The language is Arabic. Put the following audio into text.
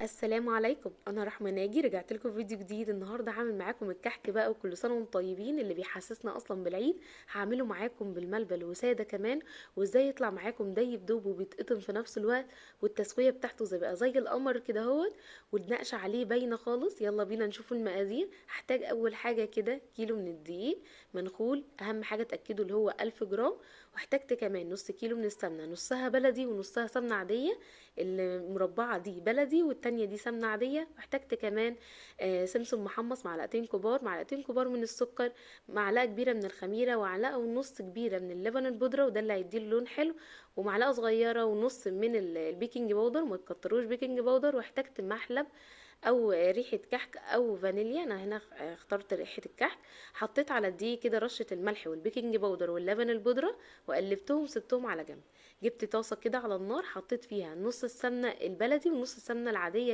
السلام عليكم، انا رحمة ناجي رجعت لكم فيديو جديد. النهارده هعمل معاكم الكحك بقى، وكل سنه وانتم طيبين اللي بيحسسنا اصلا بالعيد. هعمله معاكم بالملبن وساده كمان، وازاي يطلع معاكم دايب دوب وبيتقطم في نفس الوقت، والتسويه بتاعته زي القمر كده اهوت، والنقشه عليه باينه خالص. يلا بينا نشوف المقادير. هحتاج اول حاجه كده كيلو من الدقيق منخول، اهم حاجه تاكدوا اللي هو 1000 جرام. واحتجت كمان نص كيلو من السمنه، نصها بلدي ونصها سمنه عاديه. المربعة دي بلدي والتانية دي سمنة عادية. واحتجت كمان سمسم محمص معلقتين كبار، معلقتين كبار من السكر، معلقة كبيرة من الخميرة، ومعلقة ونص كبيرة من اللبن البودرة وده اللي هيديله لون حلو، ومعلقة صغيرة ونص من البيكنج باودر، ما تكتروش بيكنج باودر. واحتجت محلب او ريحة كحك او فانيليا، انا هنا اخترت ريحة الكحك. حطيت على الدقيق كده رشة الملح والبيكنج باودر واللبن البودرة، وقلبتهم سبتهم على جنب. جبت طاسة كده على النار، حطيت فيها نص السمنة البلدي ونص السمنة العادية